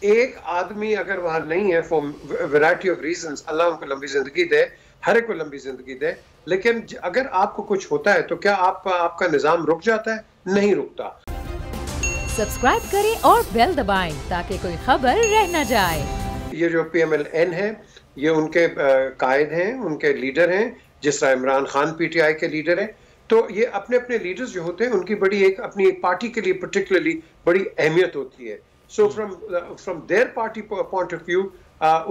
एक आदमी अगर वहां नहीं है फॉर वैरायटी ऑफ रीजंस, अल्लाह उनको लंबी जिंदगी दे, हर एक को लंबी जिंदगी दे, लेकिन अगर आपको कुछ होता है तो क्या आपका निजाम रुक जाता है? नहीं रुकता। सब्सक्राइब करें और बेल दबाएं ताकि कोई खबर रह न जाए। ये जो PMLN है, ये उनके कायद हैं, उनके लीडर हैं, जिस तरह इमरान खान PTI के लीडर हैं। तो ये अपने अपने लीडर्स जो होते हैं उनकी बड़ी अपनी एक पार्टी के लिए पर्टिकुलरली बड़ी अहमियत होती है। So from there party point of view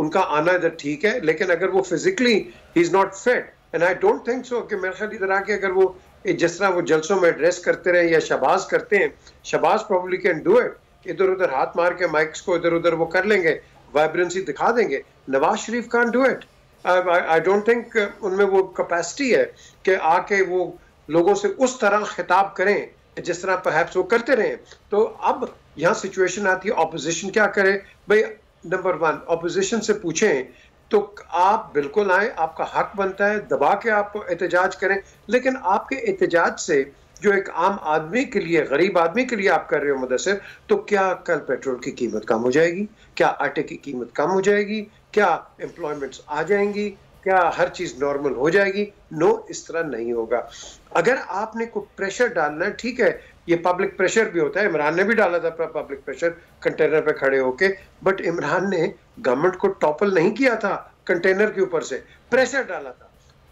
उनका आना इधर ठीक है, लेकिन अगर वो physically he is not fit, and I don't think so कि मेरे ख्याल इधर आके अगर वो जिस तरह वो जलसों में एड्रेस करते रहे या शबाज करते हैं, Shahbaz probably can do it, इधर उधर हाथ मार के माइक्स को इधर उधर वो कर लेंगे, वाइब्रेंसी दिखा देंगे। Nawaz Sharif can't do it. I don't think उनमें वो कैपेसिटी है कि आके वो लोगों से उस तरह खिताब करें जिस तरह परहैप्स वो करते रहे। तो अब यहाँ सिचुएशन आती है, ऑपोजिशन क्या करे भाई? नंबर वन, ऑपोजिशन से पूछें तो आप बिल्कुल आए, आपका हक बनता है, दबा के आप एहतजाज करें, लेकिन आपके एहतजाज से जो एक आम आदमी के लिए, गरीब आदमी के लिए आप कर रहे हो मुदस्सिर, तो क्या कल पेट्रोल की कीमत कम हो जाएगी? क्या आटे की कीमत कम हो जाएगी? क्या एम्प्लॉयमेंट्स आ जाएंगी? क्या हर चीज नॉर्मल हो जाएगी? नो, इस तरह नहीं होगा। अगर आपने कोई प्रेशर डालना है, ठीक है, ये पब्लिक प्रेशर भी होता है, इमरान ने भी डाला था पब्लिक प्रेशर कंटेनर पे खड़े होके, बट इमरान ने गवर्नमेंट को टॉपल नहीं किया था कंटेनर के ऊपर से, प्रेशर डाला था।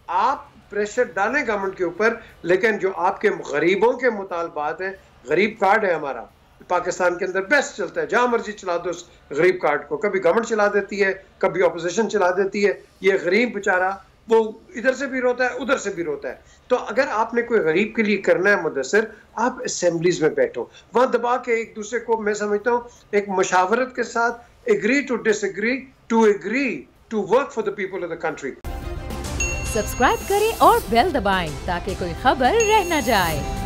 आप प्रेशर डालें गवर्नमेंट के ऊपर, लेकिन जो आपके गरीबों के मुतालबात हैं, गरीब कार्ड है हमारा पाकिस्तान के अंदर, बेस्ट चलता है, जहां मर्जी चला दो उस गरीब कार्ड को, कभी गवर्नमेंट चला देती है, कभी ऑपोजिशन चला देती है। ये गरीब बेचारा वो इधर से भी रोता है, उधर से भी रोता है। तो अगर आपने कोई गरीब के लिए करना है मुदस्सिर, आप असेंबलीज में बैठो, वहां दबा के एक दूसरे को, मैं समझता हूँ एक मुशावरत के साथ, agree to disagree, to agree to work for the people of the country. Subscribe करें और बेल दबाएं ताकि कोई खबर रह न जाए।